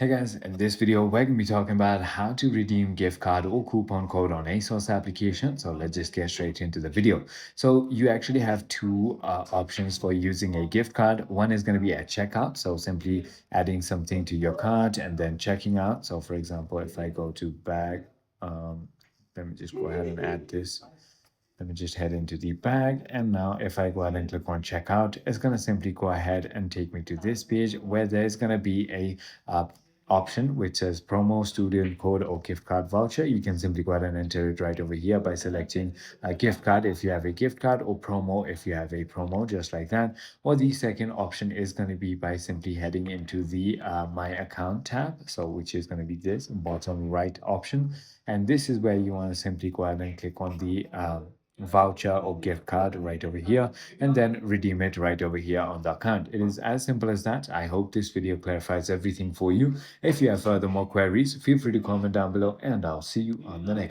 Hey guys, in this video, we're going to be talking about how to redeem gift card or coupon code on ASOS application. So let's just get straight into the video. So you actually have two options for using a gift card. One is going to be at checkout. So simply adding something to your cart and then checking out. So for example, if I go to bag, let me just go ahead and add this. Let me just head into the bag. And now if I go ahead and click on checkout, it's going to simply go ahead and take me to this page where there's going to be a option which says promo, student code, or gift card voucher. You can simply go ahead and enter it right over here by selecting a gift card if you have a gift card, or promo if you have a promo, just like that. Or the second option is going to be by simply heading into the my account tab, so which is going to be this bottom right option. And this is where you want to simply go ahead and click on the voucher or gift card right over here, and then redeem it right over here on the account. It is as simple as that. I hope this video clarifies everything for you. If you have further more queries, feel free to comment down below, and I'll see you on the next